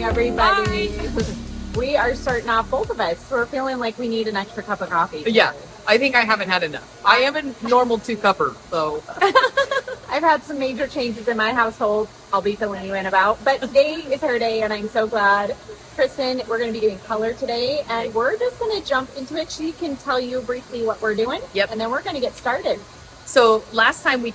morning, everybody. We are starting off, both of us. We're feeling like we need an extra cup of coffee. Yeah, I think I haven't had enough. I am a normal 2-cupper, so. I've had some major changes in my household I'll be filling you in about. But today is her day, and I'm so glad. Kristen, we're going to be doing color today, and we're just going to jump into it. She can tell you briefly what we're doing. Yep. And then we're going to get started. So last time we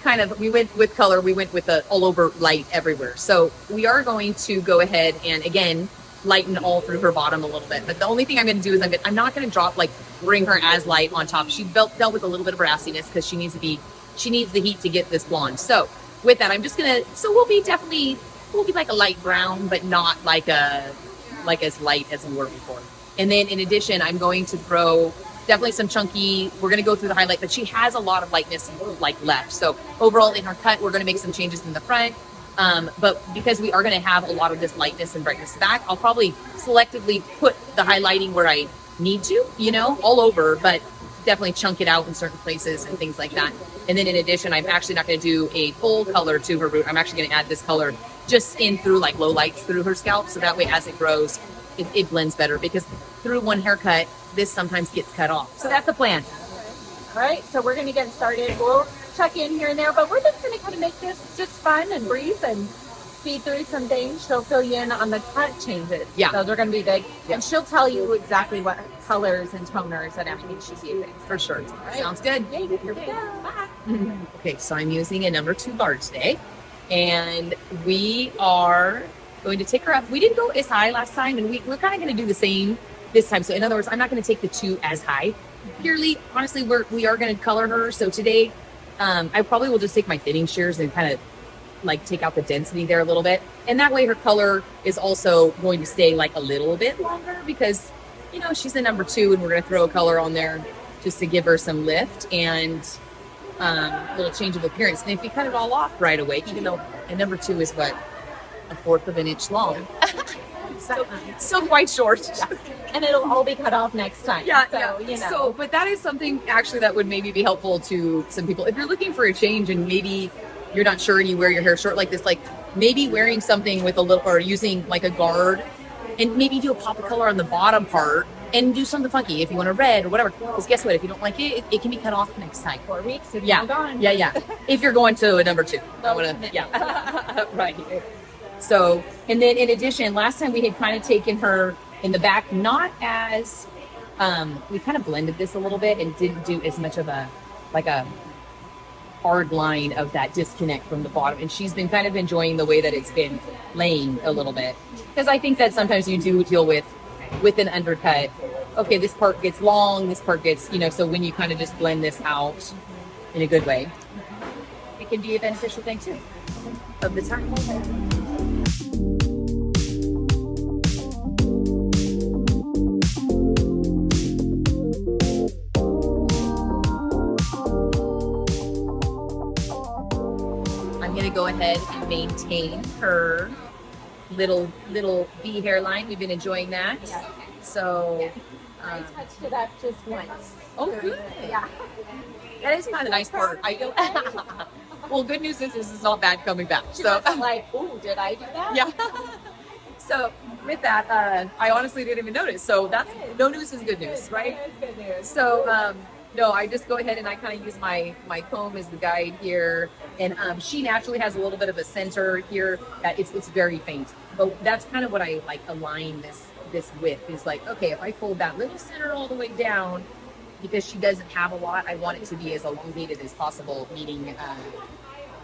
went with color, we went with all over light everywhere. So we are going to go ahead and again, lighten all through her bottom a little bit. But the only thing I'm going to do is I'm not going to drop, bring her as light on top. She dealt with a little bit of brassiness because she needs the heat to get this blonde. So with that, I'm just going to, we'll be like a light brown, but not like as light as we were before. And then in addition, I'm going to throw definitely some chunky, we're going to go through the highlight, but she has a lot of lightness left. So overall in her cut, we're going to make some changes in the front. But because we are going to have a lot of this lightness and brightness back, I'll probably selectively put the highlighting where I need to, all over, but definitely chunk it out in certain places and things like that. And then in addition, I'm actually not going to do a full color to her root. I'm actually going to add this color just in through low lights through her scalp. So that way, as it grows, it blends better, because through one haircut, this sometimes gets cut off. So that's the plan. All right, so we're going to get started. We'll check in here and there, but we're just going to kind of make this just fun and breathe and speed through some things. She'll fill you in on the cut changes. Yeah. Those are going to be big. Yeah. And she'll tell you exactly what colors and toners and everything she's using. For sure. Right. Sounds good. Yay, here we go. Bye. Okay, so I'm using a number 2 bar today, and we are going to take her up. We didn't go as high last time, and we're kind of going to do the same this time. So in other words, I'm not going to take the 2 as high. Purely, honestly, we are going to color her. So today, I probably will just take my thinning shears and kind of take out the density there a little bit. And that way her color is also going to stay a little bit longer, because, she's a number 2, and we're going to throw a color on there just to give her some lift and a little change of appearance. And if you cut it all off right away, even though a number 2 is what, 1/4 of an inch long. So quite short. And it'll all be cut off next time. Yeah, so, yeah. So, but that is something actually that would maybe be helpful to some people. If you're looking for a change and maybe you're not sure and you wear your hair short like this, maybe wearing something with a little, or using a guard, and maybe do a pop of color on the bottom part and do something funky if you want a red or whatever. Because guess what? If you don't like it, it can be cut off next time. 4 weeks if Yeah. you're gone. Yeah. If you're going to a number 2. Yeah. Right. So, and then in addition, last time we had kind of taken her in the back, not as, we kind of blended this a little bit and didn't do as much of a hard line of that disconnect from the bottom. And she's been kind of enjoying the way that it's been laying a little bit. Because I think that sometimes you do deal with an undercut. Okay, this part gets long, this part gets, so when you kind of just blend this out in a good way, it can be a beneficial thing too of the time. Go ahead and maintain her little V hairline. We've been enjoying that. Yeah. So I touched it up just once. Oh, good. Yeah. That is kind of the nice part. Well, good news is this is not bad coming back. She So wasn't ooh, did I do that? yeah. So with that, I honestly didn't even notice. So that's no news is good news, right? That is good news. So no, I just go ahead and I kind of use my comb as the guide here, and she naturally has a little bit of a center here that it's very faint, but that's kind of what I align this with, is okay, if I fold that little center all the way down, because she doesn't have a lot, I want it to be as elongated as possible, meaning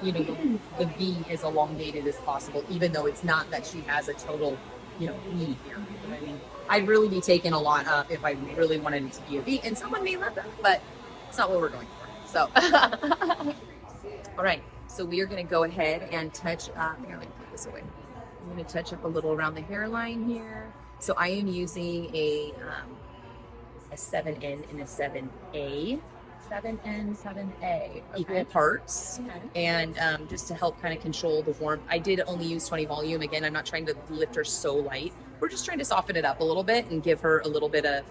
the V as elongated as possible, even though it's not that she has a total V here. You know what I mean? I'd really be taking a lot up if I really wanted it to be a V, and someone may love that, but it's not what we're going for. So, all right. So we are going to go ahead and touch up. Here, let me put this away. I'm going to touch up a little around the hairline here. So I am using a 7N and a 7A. 7N, 7A, equal parts, and just to help kind of control the warmth. I did only use 20 volume. Again, I'm not trying to lift her so light. We're just trying to soften it up a little bit and give her a little bit of,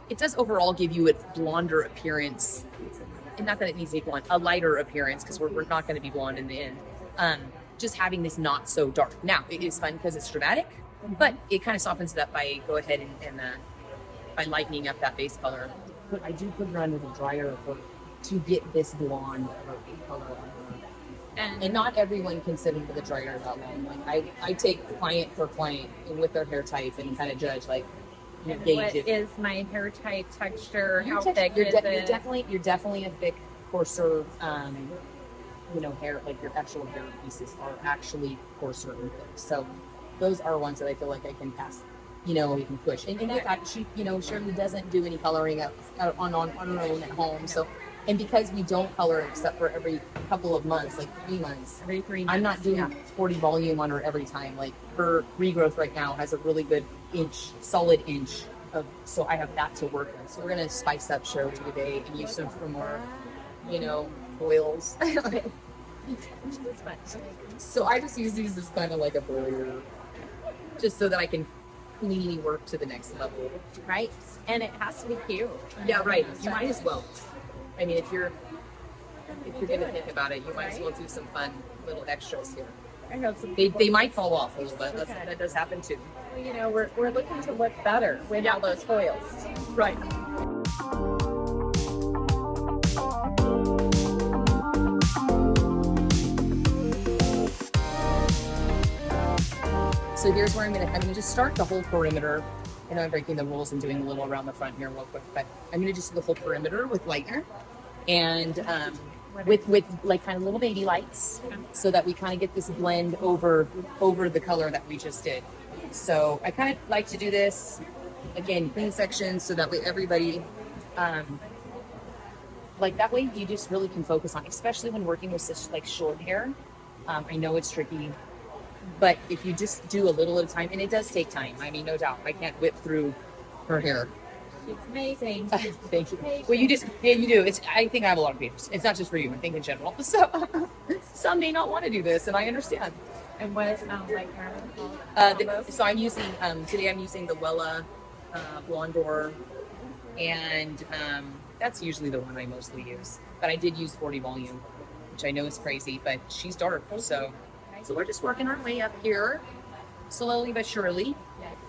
it does overall give you a blonder appearance, and not that it needs to be blonde, a lighter appearance, because we're not going to be blonde in the end. Just having this not so dark. Now, it is fun because it's dramatic, But it kind of softens it up by go ahead and by lightening up that base color. But I do put her under the dryer to get this blonde color on her. And not everyone can sit under the dryer that long. Like I take client per client with their hair type and kind of judge like gauge what it. is my hair type, texture, how You're thick is it? You're definitely a thick, coarser, hair. Like your actual hair pieces are actually coarser and thick. So those are ones that I feel like I can pass. We can push. And in fact, she, Shirley doesn't do any coloring on her own at home. So, and because we don't color except for every couple of months, like 3 months, Every 3 months. I'm not doing 40 volume on her every time. Like her regrowth right now has a really good solid inch of, so I have that to work with. So we're going to spice up Shirley today and use some for more, oils. So I just use these as kind of like a barrier, just so that I can cleanly work to the next level. Right. And it has to be cute. Yeah, right. You might as well. I mean, if you're gonna think about it, you might as well do some fun little extras here. I have some. They might fall off a little bit. That does happen too. We're looking to look better with all those foils. Right. So here's where I'm gonna just start the whole perimeter. I know I'm breaking the rules and doing a little around the front here real quick, but I'm gonna just do the whole perimeter with lightener and with like kind of little baby lights, so that we kind of get this blend over the color that we just did. So I kind of like to do this again, clean sections, so that way everybody like that way you just really can focus on, especially when working with such like short hair. I know it's tricky. But if you just do a little at a time, and it does take time. I mean, no doubt. I can't whip through her hair. It's amazing. Thank you. Well, you do. I think I have a lot of patience. It's not just for you. I think in general. So some may not want to do this, and I understand. And what is so I'm using today. I'm using the Wella Blondor, and that's usually the one I mostly use. But I did use 40 volume, which I know is crazy, but she's dark, so. So we're just working our way up here, slowly but surely.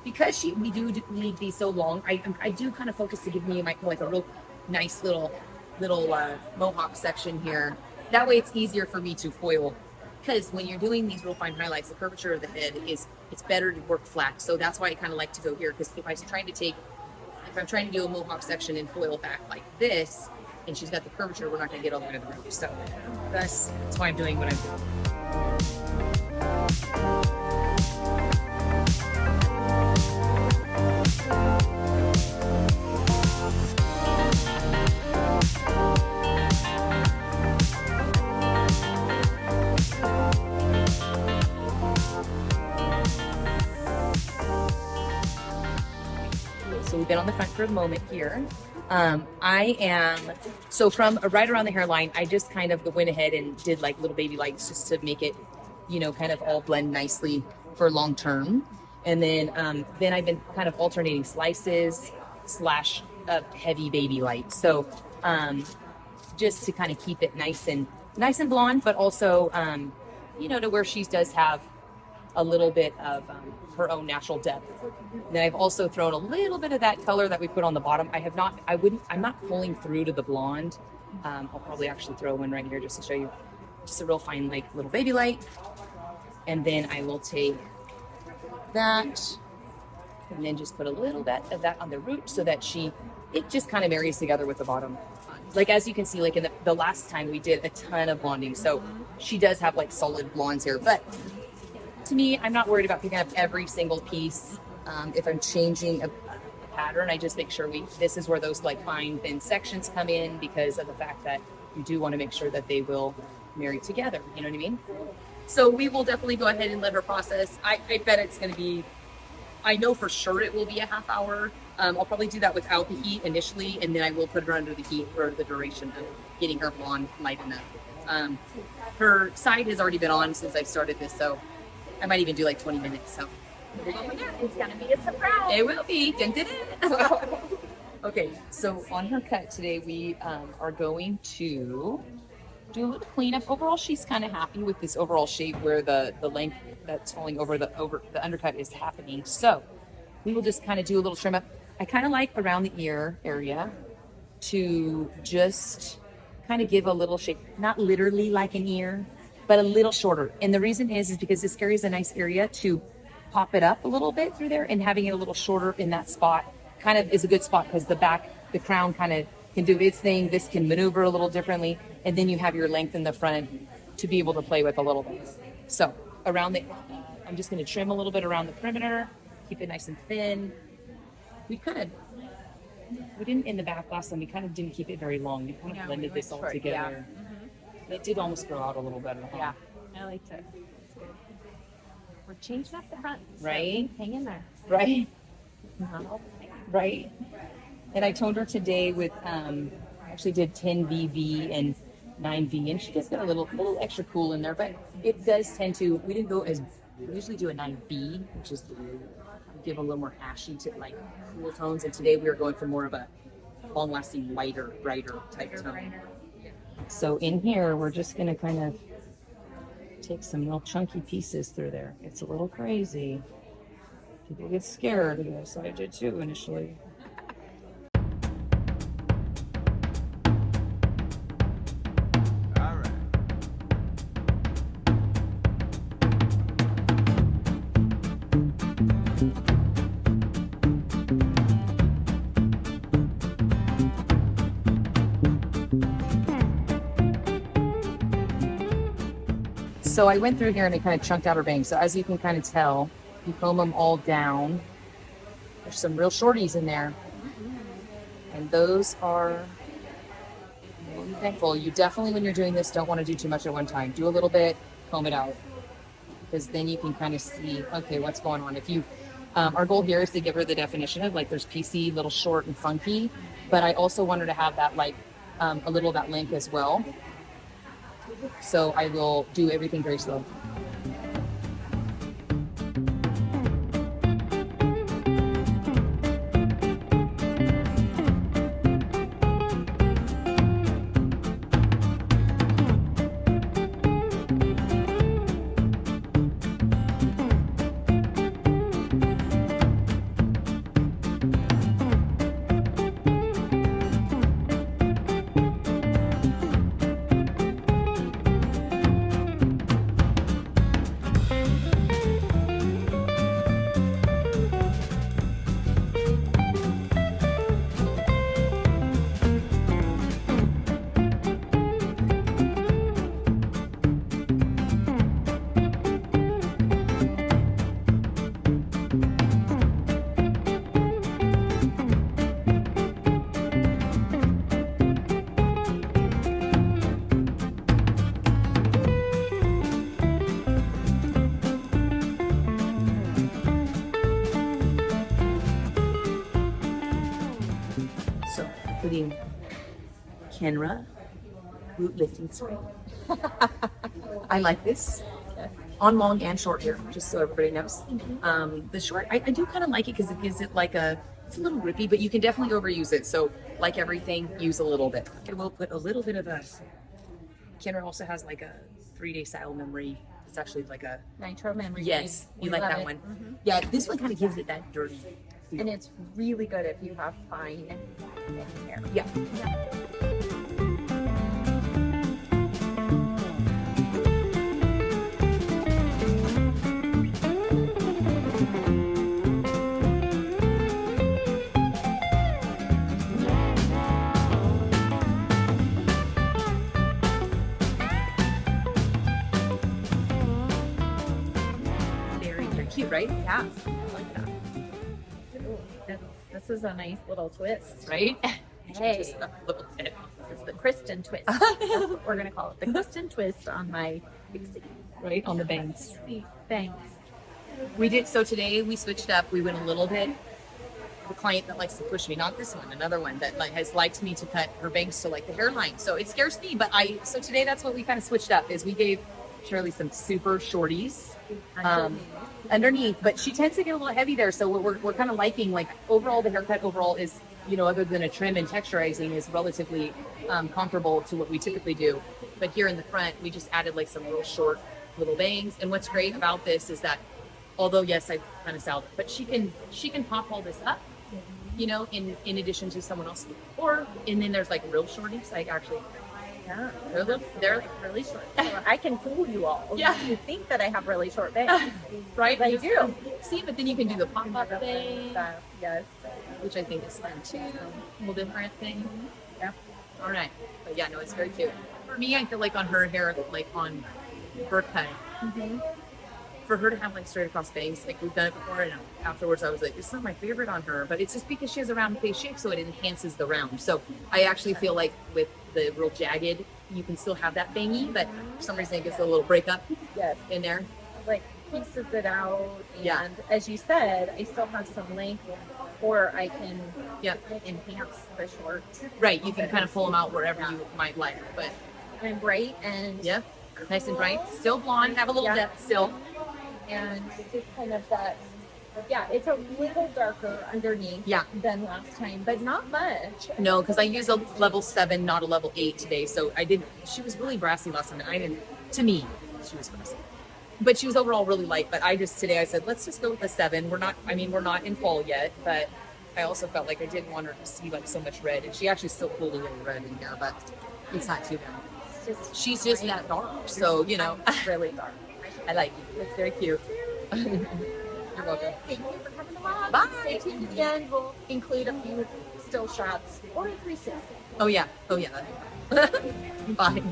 Because we do leave these so long, I do kind of focus to give me like a real nice little mohawk section here. That way it's easier for me to foil. Because when you're doing these real fine highlights, the curvature of the head it's better to work flat. So that's why I kind of like to go here. Because if I'm trying to do a mohawk section and foil back like this, and she's got the curvature, we're not going to get all the way to the roof. So that's why I'm doing what I'm doing. So we've been on the front for a moment here. So from right around the hairline, I just kind of went ahead and did like little baby lights just to make it, kind of all blend nicely for long term. And then I've been kind of alternating slices / heavy baby light. So just to kind of keep it nice and blonde, but also, to where she does have a little bit of her own natural depth. Then I've also thrown a little bit of that color that we put on the bottom. I'm not pulling through to the blonde. I'll probably actually throw one right here just to show you. Just a real fine, like little baby light. And then I will take that and then just put a little bit of that on the root so that it just kind of marries together with the bottom. Like, as you can see, like in the last time we did a ton of blonding. So she does have like solid blondes here, but to me, I'm not worried about picking up every single piece. If I'm changing a pattern, I just make sure this is where those like fine thin sections come in, because of the fact that you do want to make sure that they will marry together. You know what I mean? So we will definitely go ahead and let her process. I bet it's going to be, I know for sure it will be a half hour. I'll probably do that without the heat initially, and then I will put her under the heat for the duration of getting her blonde light enough. Her side has already been on since I started this, so I might even do like 20 minutes. So we'll go from there. It's going to be a surprise. It will be. Dun, dun, dun. Okay, so on her cut today, we are going to do a little cleanup. Overall, she's kind of happy with this overall shape where the length that's falling over the undercut is happening. So we will just kind of do a little trim up. I kind of like around the ear area to just kind of give a little shape, not literally like an ear, but a little shorter. And the reason is because this area is a nice area to pop it up a little bit through there, and having it a little shorter in that spot kind of is a good spot because the crown kind of can do its thing. This can maneuver a little differently. And then you have your length in the front to be able to play with a little bit. So around I'm just going to trim a little bit around the perimeter, keep it nice and thin. We didn't in the back last time. We kind of didn't keep it very long. We kind of blended this all together. Yeah. Mm-hmm. It did almost grow out a little better. Yeah, I liked it. We're changing up the front, so right? Hang in there, Right? not all the same. Right. And I toned her today with actually did 10 VV and 9V, and she just got a little extra cool in there, but it does tend to. We usually do a 9B, which is give a little more ashy to like cool tones, and today we are going for more of a long-lasting, lighter, brighter type tone. So in here, we're just going to kind of take some real chunky pieces through there. It's a little crazy. People get scared of this. I did too initially. So I went through here and I kind of chunked out her bangs. So as you can kind of tell, you comb them all down. There's some real shorties in there. And those are thankful. You definitely, when you're doing this, don't want to do too much at one time. Do a little bit, comb it out. Because then you can kind of see, okay, what's going on. If you, our goal here is to give her the definition of like there's PC, little short and funky. But I also want her to have that like a little of that length as well. So I will do everything very slow. Kenra root lifting spray. I like this on long and short hair, just so everybody knows. The short, I do kind of like it because it gives it like it's a little rippy, but you can definitely overuse it. So like everything, use a little bit. I will put a little bit of Kenra also has like a 3-day style memory. It's actually like a nitro memory. Yes, you like that one. Mm-hmm. Yeah, this one kind of gives it that dirty feel. And it's really good if you have fine hair. Yeah. Cute, right? Yeah, I like that. Ooh, this is a nice little twist, right? Hey, just a little bit. This is the Kristen twist. That's what we're gonna call it, the Kristen twist on my Pixie. Right on the bangs. Thanks. We did so today. We switched up. We went a little bit. The client that likes to push me, not this one, another one that has liked me to cut her bangs to like the hairline. So it scares me, but so today that's what we kind of switched up. Is we gave Shirley some super shorties underneath, but she tends to get a little heavy there. So we're kind of liking, like, overall the haircut overall is you know, other than a trim and texturizing, is relatively comparable to what we typically do. But here in the front, we just added like some real short little bangs. And what's great about this is that, although yes, I kind of styled it, but she can pop all this up, you know, in addition to someone else. And then there's like real shorties, like actually. Yeah. They're like really short. So I can fool you all. Yeah. You think that I have really short bangs. Right? I do. See, but then you can do the pop-up thing, Yes. which I think is fun too. A little different thing. Yeah. All right. But yeah, no, it's very cute. For me, I feel like on her hair, like on her cut, for her to have like straight across bangs, like we've done it before, and afterwards I was like, this is not my favorite on her, but it's just because she has a round face shape, so it enhances the round. So I actually feel like with the real jagged, you can still have that bangy, but for some reason it gets a little breakup Yes. in there. Like pieces it out, and Yeah. as you said, I still have some length, or I can Yeah. enhance the short. Right, you can kind of pull them out wherever you might like, but I'm bright and yeah, nice and bright. Still blonde, have a little depth still. and just kind of that. Yeah, it's a little darker underneath Yeah. than last time, but not much. No, because I used a level 7, not a level 8 today. So I didn't, she was really brassy last time. To me, she was brassy. But she was overall really light. But today I said, let's just go with the 7. We're not in fall yet, but I also felt like I didn't want her to see like so much red. And she actually still pulled a little red in here, but it's not too bad. She's just that dark. So, you know, Really dark. I like it. It's very cute. You're welcome. Thank you for coming along. Bye. Stay tuned to the end. We'll include a few still shots or a 360. Oh, yeah. Bye.